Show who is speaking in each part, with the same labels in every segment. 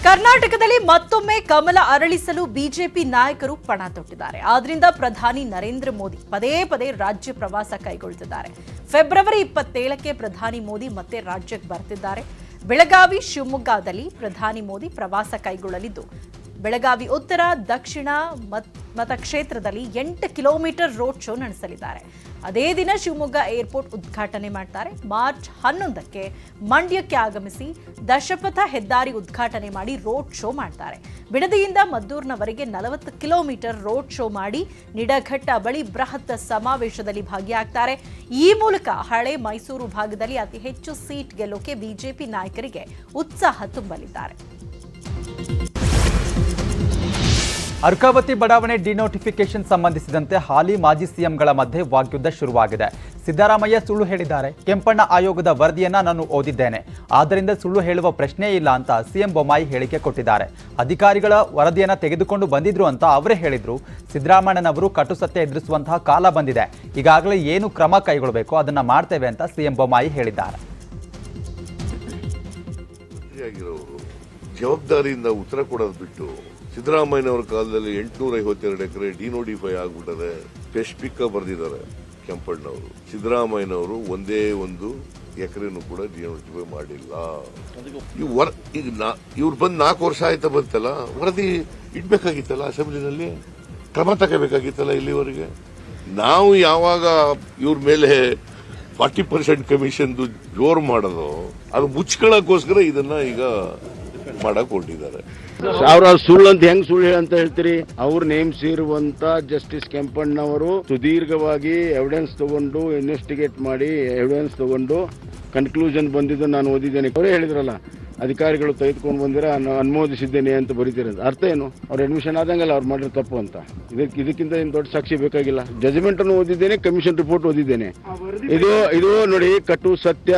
Speaker 1: ಕರ್ನಾಟಕದಲ್ಲಿ ಮತ್ತೊಮ್ಮೆ ಕಮಲ ಅರಳಿಸಲು ಬಿಜೆಪಿ ನಾಯಕರು ಪಣ ತೊಟ್ಟಿದ್ದಾರೆ. ಆದ್ರಿಂದ ಪ್ರಧಾನಿ ನರೇಂದ್ರ ಮೋದಿ ಪದೇ ಪದೇ ರಾಜ್ಯ ಪ್ರವಾಸ ಕೈಗೊಳ್ಳುತ್ತಿದ್ದಾರೆ. ಫೆಬ್ರವರಿ 27ಕ್ಕೆ ಪ್ರಧಾನಿ ಮೋದಿ ಮತ್ತೆ ರಾಜ್ಯಕ್ಕೆ ಬರ್ತಿದ್ದಾರೆ. ಬೆಳಗಾವಿ, ಶಿವಮೊಗ್ಗದಲ್ಲಿ ಪ್ರಧಾನಿ ಮೋದಿ ಪ್ರವಾಸ ಕೈಗೊಳ್ಳಲಿದ್ದು, ಬೆಳಗಾವಿ ಉತ್ತರ, ದಕ್ಷಿಣ ಮತಕ್ಷೇತ್ರದಲ್ಲಿ 8 ಕಿಲೋಮೀಟರ್ ರೋಡ್ ಶೋ ನಡೆಸಲಿದ್ದಾರೆ. ಅದೇ ದಿನ ಶಿವಮೊಗ್ಗ ಏರ್ಪೋರ್ಟ್ ಉದ್ಘಾಟನೆ ಮಾಡ್ತಾರೆ. ಮಾರ್ಚ್ 11ಕ್ಕೆ ಮಂಡ್ಯಕ್ಕೆ ಆಗಮಿಸಿ ದಶಪಥ ಹೆದ್ದಾರಿ ಉದ್ಘಾಟನೆ ಮಾಡಿ ರೋಡ್ ಶೋ ಮಾಡ್ತಾರೆ. ಬಿಡದಿಯಿಂದ ಮದ್ದೂರಿನವರೆಗೆ 40 ಕಿಲೋಮೀಟರ್ ರೋಡ್ ಶೋ ಮಾಡಿ ನಿಡಘಟ್ಟ ಬಳಿ ಬೃಹತ್ ಸಮಾವೇಶದಲ್ಲಿ ಭಾಗಿಯಾಗ್ತಾರೆ. ಈ ಮೂಲಕ ಹಳೆ ಮೈಸೂರು ಭಾಗದಲ್ಲಿ ಅತಿ ಹೆಚ್ಚು ಸೀಟ್ ಗೆಲ್ಲೋಕೆ ಬಿಜೆಪಿ ನಾಯಕರಿಗೆ ಉತ್ಸಾಹ ತುಂಬಲಿದ್ದಾರೆ.
Speaker 2: ಅರ್ಕಾವತಿ ಬಡಾವಣೆ ಡಿನೋಟಿಫಿಕೇಶನ್ ಸಂಬಂಧಿಸಿದಂತೆ ಹಾಲಿ ಮಾಜಿ ಸಿಎಂಗಳ ಮಧ್ಯೆ ವಾಗ್ಯುದ್ಧ ಶುರುವಾಗಿದೆ. ಸಿದ್ದರಾಮಯ್ಯ ಸುಳ್ಳು ಹೇಳಿದ್ದಾರೆ. ಕೆಂಪಣ್ಣ ಆಯೋಗದ ವರದಿಯನ್ನ ನಾನು ಓದಿದ್ದೇನೆ, ಆದ್ದರಿಂದ ಸುಳ್ಳು ಹೇಳುವ ಪ್ರಶ್ನೆ ಇಲ್ಲ ಅಂತ ಸಿಎಂ ಬೊಮ್ಮಾಯಿ ಹೇಳಿಕೆ ಕೊಟ್ಟಿದ್ದಾರೆ. ಅಧಿಕಾರಿಗಳ ವರದಿಯನ್ನ ತೆಗೆದುಕೊಂಡು ಬಂದಿದ್ರು ಅಂತ ಅವರೇ ಹೇಳಿದ್ರು. ಸಿದ್ದರಾಮಯ್ಯನವರು ಕಟು ಸತ್ಯ ಎದುರಿಸುವಂತಹ ಕಾಲ ಬಂದಿದೆ. ಈಗಾಗಲೇ ಏನು ಕ್ರಮ ಕೈಗೊಳ್ಳಬೇಕು ಅದನ್ನ ಮಾಡ್ತೇವೆ ಅಂತ ಸಿಎಂ ಬೊಮ್ಮಾಯಿ ಹೇಳಿದ್ದಾರೆ.
Speaker 3: ಜವಾಬ್ದಾರಿಯಿಂದ ಉತ್ತರ ಕೊಡೋದು ಬಿಟ್ಟು ಸಿದ್ದರಾಮಯ್ಯನವರ ಕಾಲದಲ್ಲಿ 852 ಎಕರೆ ಡಿನೋಟಿಫೈ ಆಗ್ಬಿಟ್ಟದೆ ಸ್ಪೆಸಿಫಿಕ್ ಬರೆದಿದ್ದಾರೆ ಕೆಂಪಣ್ಣವರು. ಸಿದ್ದರಾಮಯ್ಯನವರು ಒಂದೇ ಒಂದು ಎಕರೆನೂ ಕೂಡ ಡಿನೋಟಿಫೈ ಮಾಡಿಲ್ಲ. ಇವ್ರು ಬಂದು 4 ವರ್ಷ ಆಯ್ತಾ ಬಂತಲ್ಲ, ವರದಿ ಇಡ್ಬೇಕಾಗಿತ್ತಲ್ಲ, ಅಸೆಂಬ್ಲಿನಲ್ಲಿ ಕ್ರಮ ತಗೋಬೇಕಾಗಿತ್ತಲ್ಲ. ಇಲ್ಲಿವರೆಗೆ ನಾವು ಯಾವಾಗ ಇವ್ರ ಮೇಲೆ 40% ಕಮಿಷನ್ ಜೋರು ಮಾಡೋದು, ಅದು ಮುಚ್ಕೊಳ್ಳೋಕ್ಕೋಸ್ಕರ ಇದನ್ನ ಈಗ ಮಾಡಕ್ ಹೊರಟಿದ್ದಾರೆ.
Speaker 4: ಅವ್ರ ಸುಳ್ಳು ಅಂತ ಹೆಂಗ್ ಸುಳ್ಳು ಅಂತ ಹೇಳ್ತೀರಿ? ಅವ್ರು ನೇಮಿಸಿರುವಂತ ಜಸ್ಟಿಸ್ ಕೆಂಪಣ್ಣವರು ಸುದೀರ್ಘವಾಗಿ ಎವಿಡೆನ್ಸ್ ತಗೊಂಡು ಇನ್ವೆಸ್ಟಿಗೇಟ್ ಮಾಡಿ ಎವಿಡೆನ್ಸ್ ತಗೊಂಡು ಕನ್ಕ್ಲೂಷನ್ ಬಂದಿದ್ದು ನಾನು ಓದಿದ್ದೇನೆ. ಅವರೇ ಹೇಳಿದ್ರಲ್ಲ, ಅಧಿಕಾರಿಗಳು ತೆಗೆದುಕೊಂಡು ಬಂದಿರ ಅನುಮೋದಿಸಿದ್ದೇನೆ ಅಂತ ಬರೀತೀರ. ಅರ್ಥ ಏನು? ಅವ್ರ ಅಡ್ಮಿಷನ್ ಆದಂಗಲ್ಲ ಅವ್ರು ಮಾಡಿರೋ ತಪ್ಪು ಅಂತ. ಇದಕ್ಕಿಂತ ಏನು ದೊಡ್ಡ ಸಾಕ್ಷಿ ಬೇಕಾಗಿಲ್ಲ. ಜಜ್ಮೆಂಟ್ ಅನ್ನು ಓದಿದ್ದೇನೆ, ಕಮಿಷನ್ ರಿಪೋರ್ಟ್ ಓದಿದ್ದೇನೆ. ಇದು ನೋಡಿ, ಕಟು ಸತ್ಯ.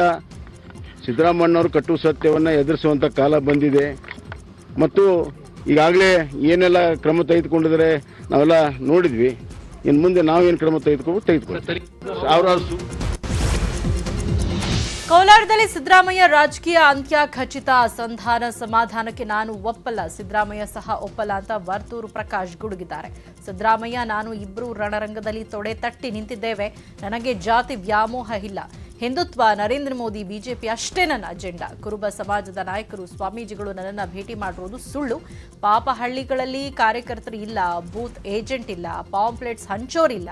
Speaker 4: ಸಿದ್ದರಾಮಯ್ಯನವರು ಕಟು ಸತ್ಯವನ್ನ ಎದುರಿಸುವಂತ ಕಾಲ ಬಂದಿದೆ. ಮತ್ತು ಈಗಾಗಲೇ ಏನೆಲ್ಲ ಕ್ರಮ ತೆಗೆದುಕೊಂಡಿದ್ದಾರೆ ನಾವೆಲ್ಲ ನೋಡಿದ್ವಿ. ಇನ್ನು ಮುಂದೆ ನಾವೇನು ಕ್ರಮ ತೆಗೆದುಕೊಳ್ತೀವಿ.
Speaker 1: ಕೋಲಾರದಲ್ಲಿ ಸಿದ್ದರಾಮಯ್ಯ ರಾಜಕೀಯ ಅಂತ್ಯ ಖಚಿತ, ಅಸಂಧಾನ ಸಮಾಧಾನಕ್ಕೆ ನಾನು ಒಪ್ಪಲ್ಲ, ಸಿದ್ದರಾಮಯ್ಯ ಸಹ ಒಪ್ಪಲ್ಲ ಅಂತ ವರ್ತೂರು ಪ್ರಕಾಶ್ ಗುಡುಗಿದ್ದಾರೆ. ಸಿದ್ದರಾಮಯ್ಯ, ನಾನು ಇಬ್ಬರು ರಣರಂಗದಲ್ಲಿ ತೊಡೆ ತಟ್ಟಿ ನಿಂತಿದ್ದೇವೆ. ನನಗೆ ಜಾತಿ ವ್ಯಾಮೋಹ ಇಲ್ಲ. ಹಿಂದುತ್ವ, ನರೇಂದ್ರ ಮೋದಿ, ಬಿಜೆಪಿ ಅಷ್ಟೇ ನನ್ನ ಅಜೆಂಡಾ. ಕುರುಬ ಸಮಾಜದ ನಾಯಕರು, ಸ್ವಾಮೀಜಿಗಳು ನನ್ನನ್ನು ಭೇಟಿ ಮಾಡಿರುವುದು ಸುಳ್ಳು. ಪಾಪ ಹಳ್ಳಿಗಳಲ್ಲಿ ಕಾರ್ಯಕರ್ತರು ಇಲ್ಲ, ಬೂತ್ ಏಜೆಂಟ್ ಇಲ್ಲ, ಪಾಂಪ್ಲೆಟ್ಸ್ ಹಂಚೋರಿಲ್ಲ.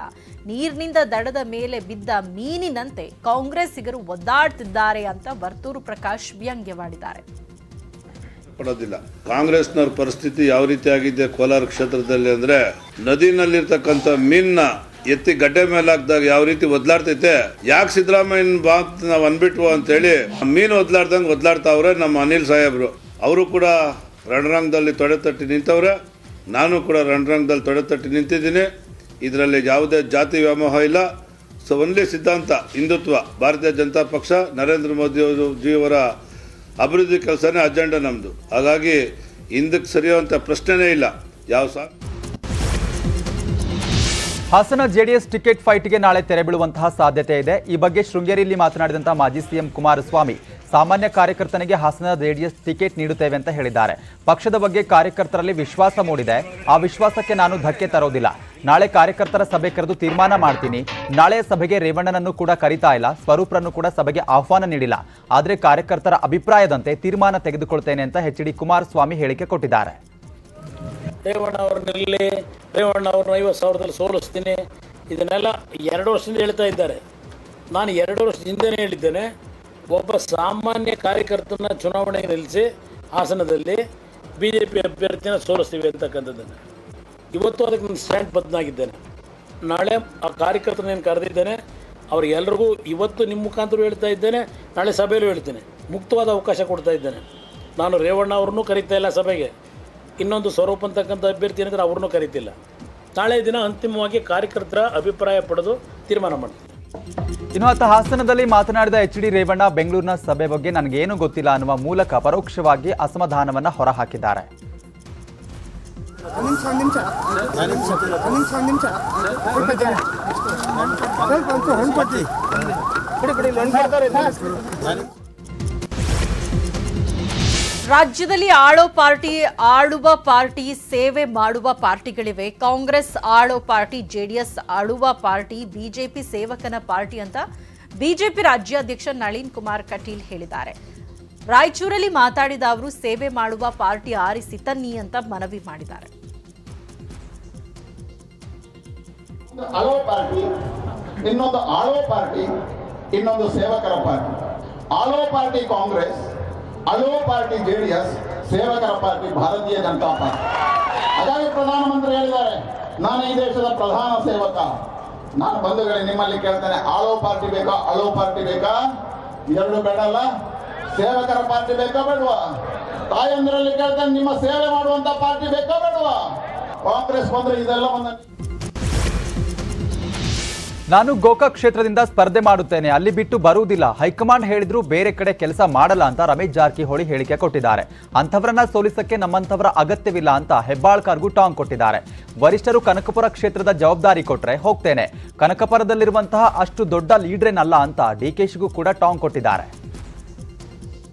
Speaker 1: ನೀರಿನಿಂದ ದಡದ ಮೇಲೆ ಬಿದ್ದ ಮೀನಿನಂತೆ ಕಾಂಗ್ರೆಸ್ಸಿಗರು ಒದ್ದಾಡ್ತಿದ್ದಾರೆ ಅಂತ ವರ್ತೂರು ಪ್ರಕಾಶ್ ವ್ಯಂಗ್ಯವಾಡಿದ್ದಾರೆ.
Speaker 5: ಪಡೋದಿಲ್ಲ. ಕಾಂಗ್ರೆಸ್ನವ್ರ ಪರಿಸ್ಥಿತಿ ಯಾವ ರೀತಿ ಆಗಿದೆ ಕೋಲಾರ ಕ್ಷೇತ್ರದಲ್ಲಿ ಅಂದ್ರೆ, ನದಿನಲ್ಲಿರ್ತಕ್ಕಂಥ ಮೀನ್ನ ಎತ್ತಿ ಗಡ್ಡೆ ಮೇಲೆ ಹಾಕಿದಾಗ ಯಾವ ರೀತಿ ಒದ್ಲಾಡ್ತೈತೆ, ಯಾಕೆ ಸಿದ್ದರಾಮಯ್ಯನ ಬಾತ್ ನಾವು ಅನ್ಬಿಟ್ವು ಅಂತೇಳಿ ಮೀನು ಒದ್ಲಾಡ್ತಾವ್ರೆ ನಮ್ಮ ಅನಿಲ್ ಸಾಹೇಬ್ರು. ಅವರು ಕೂಡ ರಣರಂಗದಲ್ಲಿ ತೊಡೆತಟ್ಟಿ ನಿಂತವ್ರೆ. ನಾನು ಕೂಡ ರಣರಂಗದಲ್ಲಿ ತೊಡೆತಟ್ಟಿ ನಿಂತಿದ್ದೀನಿ. ಇದರಲ್ಲಿ ಯಾವುದೇ ಜಾತಿ ವ್ಯಾಮೋಹ ಇಲ್ಲ. ಸೊ ಒನ್ಲಿ ಸಿದ್ಧಾಂತ ಹಿಂದುತ್ವ, ಭಾರತೀಯ ಜನತಾ ಪಕ್ಷ, ನರೇಂದ್ರ ಮೋದಿ ಜಿಯವರ ಅಭಿವೃದ್ಧಿ ಕೆಲಸನೇ ಅಜೆಂಡಾ ನಮ್ಮದು. ಹಾಗಾಗಿ ಹಿಂದಕ್ಕೆ ಸರಿಯುವಂಥ ಪ್ರಶ್ನೆನೇ ಇಲ್ಲ.
Speaker 2: ಹಾಸನ ಜೆಡಿಎಸ್ ಟಿಕೆಟ್ ಫೈಟ್ಗೆ ನಾಳೆ ತೆರೆ ಬೀಳುವಂತಹ ಸಾಧ್ಯತೆ ಇದೆ. ಈ ಬಗ್ಗೆ ಶೃಂಗೇರಿಯಲ್ಲಿ ಮಾತನಾಡಿದಂತಹ ಮಾಜಿ ಸಿಎಂ ಕುಮಾರಸ್ವಾಮಿ, ಸಾಮಾನ್ಯ ಕಾರ್ಯಕರ್ತನಿಗೆ ಹಾಸನ ಜೆಡಿಎಸ್ ಟಿಕೆಟ್ ನೀಡುತ್ತೇವೆ ಅಂತ ಹೇಳಿದ್ದಾರೆ. ಪಕ್ಷದ ಬಗ್ಗೆ ಕಾರ್ಯಕರ್ತರಲ್ಲಿ ವಿಶ್ವಾಸ ಮೂಡಿದೆ. ಆ ವಿಶ್ವಾಸಕ್ಕೆ ನಾನು ಧಕ್ಕೆ ತರೋದಿಲ್ಲ. ನಾಳೆ ಕಾರ್ಯಕರ್ತರ ಸಭೆ ಕರೆದು ತೀರ್ಮಾನ ಮಾಡ್ತೀನಿ. ನಾಳೆಯ ಸಭೆಗೆ ರೇವಣ್ಣನನ್ನು ಕೂಡ ಕರೀತಾ ಇಲ್ಲ, ಸ್ವರೂಪ್ರನ್ನು ಕೂಡ ಸಭೆಗೆ ಆಹ್ವಾನ ನೀಡಿಲ್ಲ. ಆದರೆ ಕಾರ್ಯಕರ್ತರ ಅಭಿಪ್ರಾಯದಂತೆ ತೀರ್ಮಾನ ತೆಗೆದುಕೊಳ್ತೇನೆ ಅಂತ ಎಚ್.ಡಿ. ಕುಮಾರಸ್ವಾಮಿ ಹೇಳಿಕೆ ಕೊಟ್ಟಿದ್ದಾರೆ.
Speaker 6: ರೇವಣ್ಣ ಅವ್ರನ್ನ 50,000ದಲ್ಲಿ ಸೋಲಿಸ್ತೀನಿ, ಇದನ್ನೆಲ್ಲ 2 ವರ್ಷದಿಂದ ಹೇಳ್ತಾ ಇದ್ದಾರೆ. ನಾನು 2 ವರ್ಷದ ಹಿಂದೆನೇ ಹೇಳಿದ್ದೇನೆ, ಒಬ್ಬ ಸಾಮಾನ್ಯ ಕಾರ್ಯಕರ್ತನ ಚುನಾವಣೆಗೆ ನಿಲ್ಲಿಸಿ ಹಾಸನದಲ್ಲಿ BJP ಅಭ್ಯರ್ಥಿನ ಸೋಲಿಸ್ತೀವಿ ಅಂತಕ್ಕಂಥದ್ದನ್ನು. ಇವತ್ತು ಅದಕ್ಕೆ ನಾನು ಸ್ಟ್ಯಾಂಡ್ ಬದ್ಧನಾಗಿದ್ದೇನೆ. ನಾಳೆ ಆ ಕಾರ್ಯಕರ್ತನೇನು ಕರೆದಿದ್ದೇನೆ, ಅವ್ರಿಗೆಲ್ರಿಗೂ ಇವತ್ತು ನಿಮ್ಮ ಮುಖಾಂತರ ಹೇಳ್ತಾ ಇದ್ದೇನೆ, ನಾಳೆ ಸಭೆಯಲ್ಲೂ ಹೇಳ್ತೇನೆ. ಮುಕ್ತವಾದ ಅವಕಾಶ ಕೊಡ್ತಾ ಇದ್ದೇನೆ. ನಾನು ರೇವಣ್ಣ ಅವ್ರನ್ನೂ ಕರೀತಾ ಇಲ್ಲ ಸಭೆಗೆ. ಇನ್ನೊಂದು ಸ್ವರೂಪ್ ಅಂತಕ್ಕಂಥ ಅಭ್ಯರ್ಥಿ ಏನಿದ್ರೆ ಅವ್ರನ್ನೂ ಕರೀತಿಲ್ಲ. ನಾಳೆ ದಿನ ಅಂತಿಮವಾಗಿ ಕಾರ್ಯಕರ್ತರ ಅಭಿಪ್ರಾಯ ಪಡೆದು ತೀರ್ಮಾನ ಮಾಡ್ತೀನಿ.
Speaker 2: ಇನ್ನು ಅತ್ತ ಹಾಸನದಲ್ಲಿ ಮಾತನಾಡಿದ ಎಚ್.ಡಿ. ರೇವಣ್ಣ, ಬೆಂಗಳೂರಿನ ಸಭೆ ಬಗ್ಗೆ ನನಗೇನು ಗೊತ್ತಿಲ್ಲ ಅನ್ನುವ ಮೂಲಕ ಪರೋಕ್ಷವಾಗಿ ಅಸಮಾಧಾನವನ್ನ ಹೊರಹಾಕಿದ್ದಾರೆ.
Speaker 1: ರಾಜ್ಯದಲ್ಲಿ ಆಳುವ ಪಾರ್ಟಿ ಸೇವೆ ಮಾಡುವ ಪಾರ್ಟಿಗಳಿವೆ. ಕಾಂಗ್ರೆಸ್ ಆಳೋ ಪಾರ್ಟಿ, ಜೆಡಿಎಸ್ ಆಳುವ ಪಾರ್ಟಿ, ಬಿಜೆಪಿ ಸೇವಕನ ಪಾರ್ಟಿ ಅಂತ ಬಿಜೆಪಿ ರಾಜ್ಯಾಧ್ಯಕ್ಷ ನಳಿನ್ ಕುಮಾರ್ ಕಟೀಲ್ ಹೇಳಿದ್ದಾರೆ. ರಾಯಚೂರಲ್ಲಿ ಮಾತಾಡಿದ ಅವರು ಸೇವೆ ಮಾಡುವ ಪಾರ್ಟಿ ಆರಿಸಿ ತನ್ನಿ ಅಂತ ಮನವಿ ಮಾಡಿದ್ದಾರೆ.
Speaker 7: ಆಳೋ ಪಾರ್ಟಿ, ಇನ್ನೊಂದು ಆಳೋ ಪಾರ್ಟಿ, ಇನ್ನೊಂದು ಸೇವಕರ ಪಾರ್ಟಿ. ಆಳೋ ಪಾರ್ಟಿ ಕಾಂಗ್ರೆಸ್, ಆಳೋ ಪಾರ್ಟಿ ಜೆಡಿಎಸ್, ಸೇವಕರ ಪಾರ್ಟಿ ಭಾರತೀಯ ಜನತಾ ಪಾರ್ಟಿ. ಹಾಗಾಗಿ ಪ್ರಧಾನಮಂತ್ರಿ ಹೇಳಿದ್ದಾರೆ, ನಾನು ಈ ದೇಶದ ಪ್ರಧಾನ ಸೇವಕ. ನಾನು ಬಂಧುಗಳೇ ನಿಮ್ಮಲ್ಲಿ ಕೇಳ್ತೇನೆ, ಆಳೋ ಪಾರ್ಟಿ ಬೇಕಾ, ಆಳೋ ಪಾರ್ಟಿ ಬೇಕಾ? ಎರಡು ಬೇಡಲ್ಲ. ಸೇವಕರ ಪಾರ್ಟಿ ಬೇಕಾ ಬೇಡವಾ? ತಾಯಂದಿರಲ್ಲಿ ಕೇಳ್ತೇನೆ, ನಿಮ್ಮ ಸೇವೆ ಮಾಡುವಂತ ಪಾರ್ಟಿ ಬೇಕಾ ಬೇಡವಾ? ಕಾಂಗ್ರೆಸ್ ಬಂದ್ರೆ ಇದೆಲ್ಲವನ್ನ.
Speaker 2: ನಾನು ಗೋಕಾಕ್ ಕ್ಷೇತ್ರದಿಂದ ಸ್ಪರ್ಧೆ ಮಾಡುತ್ತೇನೆ, ಅಲ್ಲಿ ಬಿಟ್ಟು ಬರುವುದಿಲ್ಲ. ಹೈಕಮಾಂಡ್ ಹೇಳಿದ್ರು ಬೇರೆ ಕಡೆ ಕೆಲಸ ಮಾಡಲ್ಲ ಅಂತ ರಮೇಶ್ ಜಾರಕಿಹೊಳಿ ಹೇಳಿಕೆ ಕೊಟ್ಟಿದ್ದಾರೆ. ಅಂಥವರನ್ನ ಸೋಲಿಸಕ್ಕೆ ನಮ್ಮಂಥವರ ಅಗತ್ಯವಿಲ್ಲ ಅಂತ ಹೆಬ್ಬಾಳ್ಕರ್ಗೂ ಟಾಂಗ್ ಕೊಟ್ಟಿದ್ದಾರೆ. ವರಿಷ್ಠರು ಕನಕಪುರ ಕ್ಷೇತ್ರದ ಜವಾಬ್ದಾರಿ ಕೊಟ್ರೆ ಹೋಗ್ತೇನೆ, ಕನಕಪುರದಲ್ಲಿರುವಂತಹ ಅಷ್ಟು ದೊಡ್ಡ ಲೀಡ್ರೇನಲ್ಲ ಅಂತ ಡಿಕೆಶಿಗೂ ಕೂಡ ಟಾಂಗ್ ಕೊಟ್ಟಿದ್ದಾರೆ.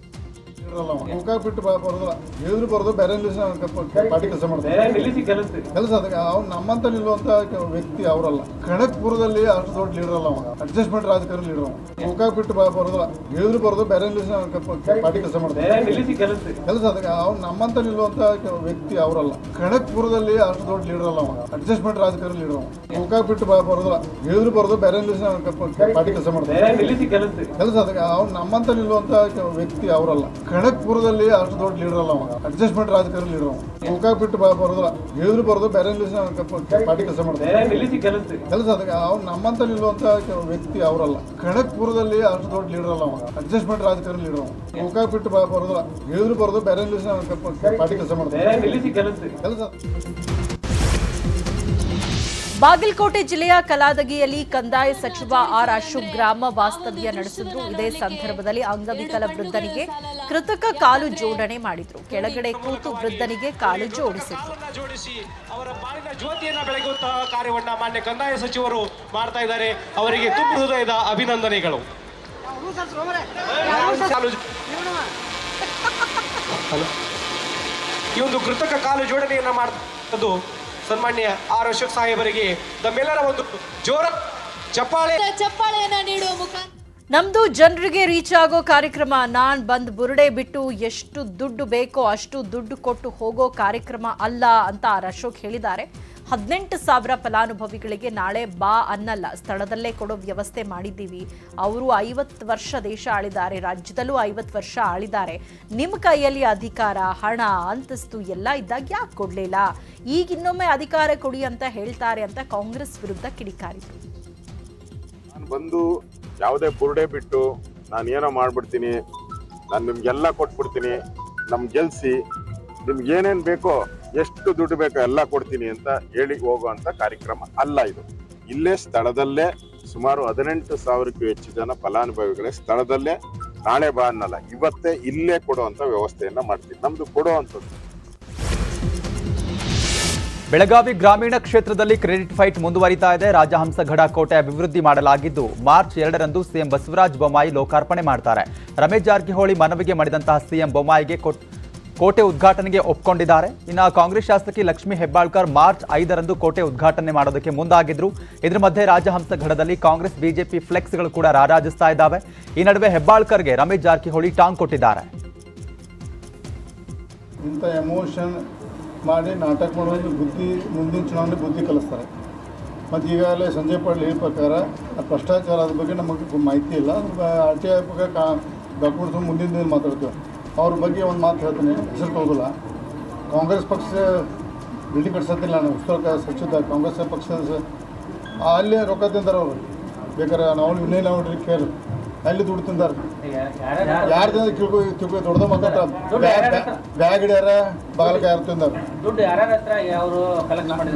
Speaker 8: ಬಿಟ್ಟು ಬರೋದಿಲ್ಲ, ಹೇಳಿದ್ರು ಬರೋದು ಬೇರೆ ಪಾರ್ಟಿ ಕೆಲಸ ಮಾಡ್ತಾರೆ. ಕೆಲಸ ಅವ್ನು ನಮ್ಮಂತ ನಿಲ್ಲುವಂತ ವ್ಯಕ್ತಿ ಅವರಲ್ಲ. ಖಡಗ್ಪುರದಲ್ಲಿ ಅಷ್ಟು ದೊಡ್ಡ ಲೀಡರ್ ಅಲ್ಲ, ಅಡ್ಜಸ್ಟ್ಮೆಂಟ್ ರಾಜಕಾರಣ ಲೀಡರ್. ಗೋಕಾಕ್ ಬಿಟ್ಟು ಬರೋದಿಲ್ಲ, ಹೇಳಿದ್ರು ಬರೋದು ಬೇರೆ ಪಾರ್ಟಿ ಕೆಲಸ ಮಾಡ್ತಾರೆ. ಕೆಲಸ ಅವ್ನು ನಮ್ಮಂತ ನಿಲ್ಲುವಂತ ವ್ಯಕ್ತಿ ಅವರಲ್ಲ. ಖಡಗ್ಪುರದಲ್ಲಿ ಅಷ್ಟು ದೊಡ್ಡ ಲೀಡರ್ ಅಲ್ಲ, ಅಡ್ಜಸ್ಟ್ಮೆಂಟ್ ರಾಜಕಾರಣ ಲೀಡರ್. ಗೋಕಾಕ್ ಬಿಟ್ಟು ಬರೋದಿಲ್ಲ, ಹೇಳಿದ್ರು ಬರೋದು ಬೇರೆ ಪಾರ್ಟಿ ಕೆಲಸ ಮಾಡ್ತಾರೆ. ಕೆಲಸ ಅವ್ನು ನಮ್ಮಂತ ನಿಲ್ಲುವಂತ ವ್ಯಕ್ತಿ ಅವರಲ್ಲ. ಖಡಗ್ಪುರದಲ್ಲಿ ಅಷ್ಟು ದೊಡ್ಡ ಲೀಡರ್ ಅಲ್ಲ, ಅಡ್ಜಸ್ಟ್ಮೆಂಟ್ ರಾಜಕಾರಣ ಲೀಡರ್. ಗೋಕಾಕ್ ಬಿಟ್ಟು ಬರೋದಿಲ್ಲ, ಹೇಳಿದ್ರು ಬರೋದು ಬೇರೆ ಪಾರ್ಟಿ ಕೆಲಸ ಮಾಡ್ತಾರೆ. ಕೆಲಸ ಅವ್ನು ನಮ್ಮಂತ ನಿಲ್ಲುವಂತ ವ್ಯಕ್ತಿ ಅವರಲ್ಲ. ಖಡಗ್ಪುರದಲ್ಲಿ ಅಷ್ಟು ದೊಡ್ಡ ಲೀಡರ್ ಅಲ್ಲ, ಅಡ್ಜಸ್ಟ್ಮೆಂಟ್ ರಾಜಕಾರಣ ಲೀಡರ್. ಗೋಕಾಕ್ ಬಿಟ್ಟು ಬರೋದಿಲ್ಲ, ಹೇಳಿದ್ರು ಬರೋದು ಬೇರೆ ಪಾರ್ಟಿ ಕೆಲಸ ಮಾಡ್ತಾರೆ. ಕೆಲಸ.
Speaker 1: ಬಾಗಲಕೋಟೆ ಜಿಲ್ಲೆಯ ಕಲಾದಗಿಯಲ್ಲಿ ಕಂದಾಯ ಸಚಿವ ಆರ್ ಅಶೋಕ್ ಗ್ರಾಮ ವಾಸ್ತವ್ಯ ನಡೆಸಿದ್ರು. ಇದೇ ಸಂದರ್ಭದಲ್ಲಿ ಅಂಗವಿಕಲ ವೃದ್ಧನಿಗೆ ಕೃತಕ ಕಾಲು ಜೋಡಣೆ ಮಾಡಿದ್ರು. ಕೆಳಗಡೆ ಕೂತು ವೃದ್ಧನಿಗೆ ಕಾಲು ಜೋಡಿಸಿದ್ರು.
Speaker 9: ಜೋಡಿಸಿ ಅವರ ಬಾಳಿನ ಜ್ಯೋತಿಯನ್ನ ಬೆಳಗುವಂತಹ ಕಾರ್ಯವನ್ನ ಮಾನ್ಯ ಕಂದಾಯ ಸಚಿವರು ಮಾಡ್ತಾ ಇದ್ದಾರೆ. ಅವರಿಗೆ ತುಂಬ ಹೃದಯದ ಅಭಿನಂದನೆಗಳು. ಈ ಒಂದು ಕೃತಕ ಕಾಲು ಜೋಡಣೆಯನ್ನ ಮಾಡುವುದು ಸನ್ಮಾನ್ಯ ಆರ್ ಅಶೋಕ್ ಸಾಹೇಬರಿಗೆ ನಮ್ಮೆಲ್ಲರ ಒಂದು ಜೋರ ಚಪ್ಪಾಳೆಯನ್ನ ನೀಡುವ ಮುಖಾಂತರ
Speaker 1: ನಮ್ದು ಜನರಿಗೆ ರೀಚ್ ಆಗೋ ಕಾರ್ಯಕ್ರಮ. ನಾನ್ ಬಂದ್ ಬುರುಡೆ ಬಿಟ್ಟು ಎಷ್ಟು ದುಡ್ಡು ಬೇಕೋ ಅಷ್ಟು ದುಡ್ಡು ಕೊಟ್ಟು ಹೋಗೋ ಕಾರ್ಯಕ್ರಮ ಅಲ್ಲ ಅಂತ ಆರ್ ಅಶೋಕ್ ಹೇಳಿದ್ದಾರೆ. 18,000 ಫಲಾನುಭವಿಗಳಿಗೆ ನಾಳೆ ಬಾ ಅನ್ನಲ್ಲ, ಸ್ಥಳದಲ್ಲೇ ಕೊಡೋ ವ್ಯವಸ್ಥೆ ಮಾಡಿದ್ದೀವಿ. ಅವರು 50 ವರ್ಷ ದೇಶ ಆಳಿದ್ದಾರೆ, ರಾಜ್ಯದಲ್ಲೂ 50 ವರ್ಷ ಆಳಿದ್ದಾರೆ. ನಿಮ್ಮ ಕೈಯಲ್ಲಿ ಅಧಿಕಾರ, ಹಣ, ಅಂತಸ್ತು ಎಲ್ಲ ಇದ್ದಾಗ ಯಾಕೆ ಕೊಡ್ಲಿಲ್ಲ? ಈಗ ಇನ್ನೊಮ್ಮೆ ಅಧಿಕಾರ ಕೊಡಿ ಅಂತ ಹೇಳ್ತಾರೆ ಅಂತ ಕಾಂಗ್ರೆಸ್ ವಿರುದ್ಧ ಕಿಡಿಕಾರಿದ್ರು.
Speaker 4: ನಾನು ಬಂದು ಯಾವುದೇ ಬುರುಡೆ ಬಿಟ್ಟು ನಾನು ಏನೋ ಮಾಡ್ಬಿಡ್ತೀನಿ, ನಾನು ನಿಮ್ಗೆಲ್ಲ ಕೊಟ್ಬಿಡ್ತೀನಿ, ನಮ್ಗೆ ಗೆಲ್ಸಿ, ನಿಮ್ಗೆ ಏನೇನು ಬೇಕೋ, ಎಷ್ಟು ದುಡ್ಡು ಬೇಕೋ ಎಲ್ಲ ಕೊಡ್ತೀನಿ ಅಂತ ಹೇಳಿ ಹೋಗುವಂತ ಕಾರ್ಯಕ್ರಮ ಅಲ್ಲ ಇದು. ಇಲ್ಲೇ ಸ್ಥಳದಲ್ಲೇ ಸುಮಾರು 18,000ಕ್ಕೂ ಹೆಚ್ಚು ಜನ ಫಲಾನುಭವಿಗಳೇ ಸ್ಥಳದಲ್ಲೇ ನಾಳೆ ಬಾ ಅನ್ನಲ್ಲ, ಇವತ್ತೇ ಇಲ್ಲೇ ಕೊಡುವಂತ ವ್ಯವಸ್ಥೆಯನ್ನ ಮಾಡ್ತೀವಿ. ನಮ್ದು ಕೊಡುವಂಥದ್ದು.
Speaker 2: ಬೆಳಗಾವಿ ಗ್ರಾಮೀಣ ಕ್ಷೇತ್ರದಲ್ಲಿ ಕ್ರೆಡಿಟ್ ಫೈಟ್ ಮುಂದುವರಿತಾ ಇದೆ. ರಾಜಹಂಸಗಢ ಕೋಟೆ ಅಭಿವೃದ್ಧಿ ಮಾಡಲಾಗಿದ್ದು ಮಾರ್ಚ್ 2ರಂದು ಸಿಎಂ ಬಸವರಾಜ ಬೊಮ್ಮಾಯಿ ಲೋಕಾರ್ಪಣೆ ಮಾಡ್ತಾರೆ. ರಮೇಶ್ ಜಾರಕಿಹೊಳಿ ಮನವಿಗೆ ಮಾಡಿದಂತಹ ಸಿಎಂ ಬೊಮ್ಮಾಯಿಗೆ ಕೋಟೆ ಉದ್ಘಾಟನೆಗೆ ಒಪ್ಪಿಕೊಂಡಿದ್ದಾರೆ. ಇನ್ನು ಕಾಂಗ್ರೆಸ್ ಶಾಸಕಿ ಲಕ್ಷ್ಮೀ ಹೆಬ್ಬಾಳ್ಕರ್ ಮಾರ್ಚ್ 5ರಂದು ಕೋಟೆ ಉದ್ಘಾಟನೆ ಮಾಡೋದಕ್ಕೆ ಮುಂದಾಗಿದ್ರು. ಇದರ ಮಧ್ಯೆ ರಾಜಹಂಸಗಢದಲ್ಲಿ ಕಾಂಗ್ರೆಸ್ ಬಿಜೆಪಿ ಫ್ಲೆಕ್ಸ್ಗಳು ಕೂಡ ರಾರಾಜಿಸ್ತಾ ಇದ್ದಾವೆ. ಈ ನಡುವೆ ಹೆಬ್ಬಾಳ್ಕರ್ಗೆ ರಮೇಶ್ ಜಾರಕಿಹೊಳಿ ಟಾಂಗ್ ಕೊಟ್ಟಿದ್ದಾರೆ.
Speaker 8: ಇಂಥ ಎಮೋಷನ್ ಮಾಡಿ ನಾಟಕ ಮಾಡೋದು ಬುದ್ಧಿ, ಮುಂದಿನ ಚುನಾವಣೆ ಬುದ್ಧಿ ಕಲಿಸ್ತಾರೆ. ಮತ್ತು ಈಗಾಗಲೇ ಸಂಜಯ್ ಪಾಟೀಲ್ ಹೇಳಿದ ಪ್ರಕಾರ ಭ್ರಷ್ಟಾಚಾರದ ಬಗ್ಗೆ ನಮಗೆ ಮಾಹಿತಿ ಇಲ್ಲ. ಆರ್ ಟಿ ಐ ಬಗ್ಗೆ ಡಾಕ್ಯುಮೆಂಟ್ಸ್ ಮುಂದಿನ ದಿನ ಮಾತಾಡ್ತೇವೆ. ಅವ್ರ ಬಗ್ಗೆ ಒಂದು ಮಾತು ಹೇಳ್ತೀನಿ, ಹೆಸರು ತಗೋದಿಲ್ಲ. ಕಾಂಗ್ರೆಸ್ ಪಕ್ಷ ಬಿಲ್ಡಿಂಗ್ ಕಟ್ಸತ್ತಿಲ್ಲ, ನಾನು ಉತ್ತರ ಸಚಿವ ಕಾಂಗ್ರೆಸ್ ಪಕ್ಷದ ಅಲ್ಲೇ ರೊಕ್ಕ ತಿಂತಾರೆ ಅವರು. ಬೇಕಾದ್ರೆ ನಾವು ಇನ್ನೇ ನೋಡ್ರಿ ಕೇಳಿ ಅಲ್ಲಿ ದುಡ್ಡು ತಿಂದಾರ. ಯಾರು ತಿಂದ ತಿಳ್ಕೊ ದೊಡ್ಡದ ಮಾತಾಡ ಬ್ಯಾಗ್ ಹಿಡ್ಯಾರ, ಬಾಗಲಕ ಯಾರು ತಿಂದಾರ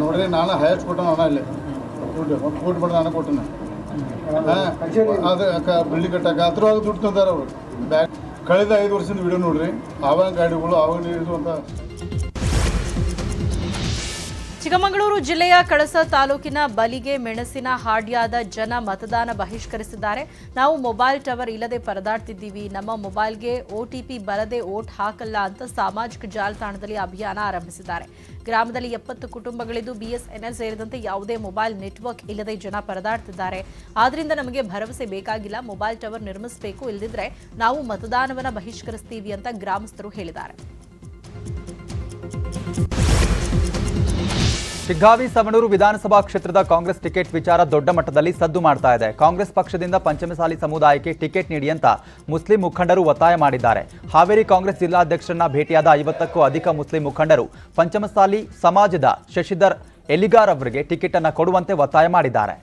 Speaker 8: ನೋಡ್ರಿ. ನಾನು ಹೈಯೆಸ್ಟ್ ಕೊಟ್ಟನ ಅಣ್ಣ ಇಲ್ಲಿ ದುಡ್ಡು ಒಂದು ಕೋಟಿ ಮಾಡಿ ನಾನು ಕೊಟ್ಟನ. ಅದು ಬಿಲ್ಡಿಂಗ್ ಕಟ್ಟಾಕ ಅದ್ರೊಳಗೆ ದುಡ್ಡು ತಿಂದಾರ ಅವರು. ಬ್ಯಾಗ್ ಕಳೆದ 5 ವರ್ಷದ ವಿಡಿಯೋ ನೋಡ್ರಿ, ಆವಾಗ ಗಾಡಿಗಳು ಆವಾಗ ಅಂತ.
Speaker 1: ಚಿಕ್ಕಮಗಳೂರು ಜಿಲ್ಲೆಯ ಕಳಸ ತಾಲೂಕಿನ ಬಲಿಗೆ ಮೆಣಸಿನ ಹಾಡ್ಯಾದ ಜನ ಮತದಾನ ಬಹಿಷ್ಕರಿಸಿದ್ದಾರೆ. ನಾವು ಮೊಬೈಲ್ ಟವರ್ ಇಲ್ಲದೆ ಪರದಾಡ್ತಿದ್ದೀವಿ, ನಮ್ಮ ಮೊಬೈಲ್ಗೆ OTP ಬರದೆ ವೋಟ್ ಹಾಕಲ್ಲ ಅಂತ ಸಾಮಾಜಿಕ ಜಾಲತಾಣದಲ್ಲಿ ಅಭಿಯಾನ ಆರಂಭಿಸಿದ್ದಾರೆ. ಗ್ರಾಮದಲ್ಲಿ 70 ಕುಟುಂಬಗಳಿದ್ದು BSNL ಸೇರಿದಂತೆ ಯಾವುದೇ ಮೊಬೈಲ್ ನೆಟ್ವರ್ಕ್ ಇಲ್ಲದೆ ಜನ ಪರದಾಡ್ತಿದ್ದಾರೆ. ಆದ್ರಿಂದ ನಮಗೆ ಭರವಸೆ ಬೇಕಾಗಿಲ್ಲ, ಮೊಬೈಲ್ ಟವರ್ ನಿರ್ಮಿಸಬೇಕು, ಇಲ್ಲದಿದ್ರೆ ನಾವು ಮತದಾನವನ್ನ ಬಹಿಷ್ಕರಿಸ್ತೀವಿ ಅಂತ ಗ್ರಾಮಸ್ಥರು ಹೇಳಿದ್ದಾರೆ.
Speaker 2: ಶಿಗ್ಗಾವಿ ಸವಣೂರು ವಿಧಾನಸಭಾ ಕ್ಷೇತ್ರದ ಕಾಂಗ್ರೆಸ್ ಟಿಕೆಟ್ ವಿಚಾರ ದೊಡ್ಡ ಮಟ್ಟದಲ್ಲಿ ಸದ್ದು ಮಾಡ್ತಾ ಇದೆ. ಕಾಂಗ್ರೆಸ್ ಪಕ್ಷದಿಂದ ಪಂಚಮಸಾಲಿ ಸಮುದಾಯಕ್ಕೆ ಟಿಕೆಟ್ ನೀಡಿ ಅಂತ ಮುಸ್ಲಿಂ ಮುಖಂಡರು ಒತ್ತಾಯ ಮಾಡಿದ್ದಾರೆ. ಹಾವೇರಿ ಕಾಂಗ್ರೆಸ್ ಜಿಲ್ಲಾಧ್ಯಕ್ಷರನ್ನ ಭೇಟಿಯಾದ 50ಕ್ಕೂ ಅಧಿಕ ಮುಸ್ಲಿಂ ಮುಖಂಡರು ಪಂಚಮಸಾಲಿ ಸಮಾಜದ ಶಶಿಧರ್ ಎಲಿಗಾರ್ ಅವರಿಗೆ ಟಿಕೆಟ್ ಅನ್ನು ಕೊಡುವಂತೆ ಒತ್ತಾಯ ಮಾಡಿದ್ದಾರೆ.